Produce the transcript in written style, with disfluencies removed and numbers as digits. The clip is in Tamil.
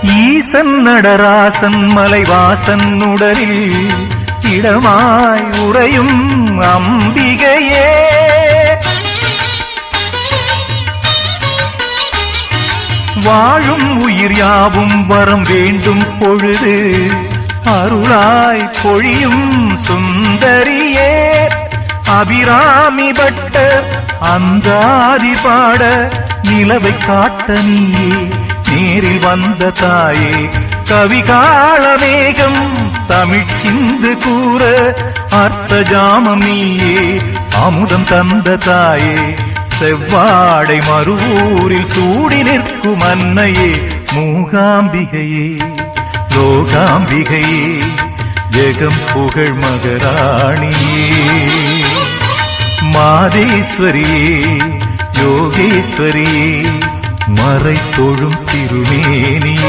ஈசன் நடராசன் மலைவாசன் உடலில் இடமாய் உறையும் அம்பிகையே, வாழும் உயிர் யாவும் வரம் வேண்டும் பொழுது அருளாய் பொழியும் சுந்தரியே, அபிராமி பட்ட அந்தாதி பாட நிலவை காட்ட நீயே நேரில் வந்த தாயே, கவிகால மேகம் தமிழ் சிந்து கூற அர்த்த ஜாமம் நீயே அமுதம் தந்த தாயே, செவ்வாடை மறுவூரில் சூடி நிற்கும் அன்னையே, மூகாம்பிகையே லோகாம்பிகையே ஜெகம் புகழ் மகராணியே, மாதேஸ்வரியே யோகேஸ்வரியே மறை தொழும் திருமேனியே.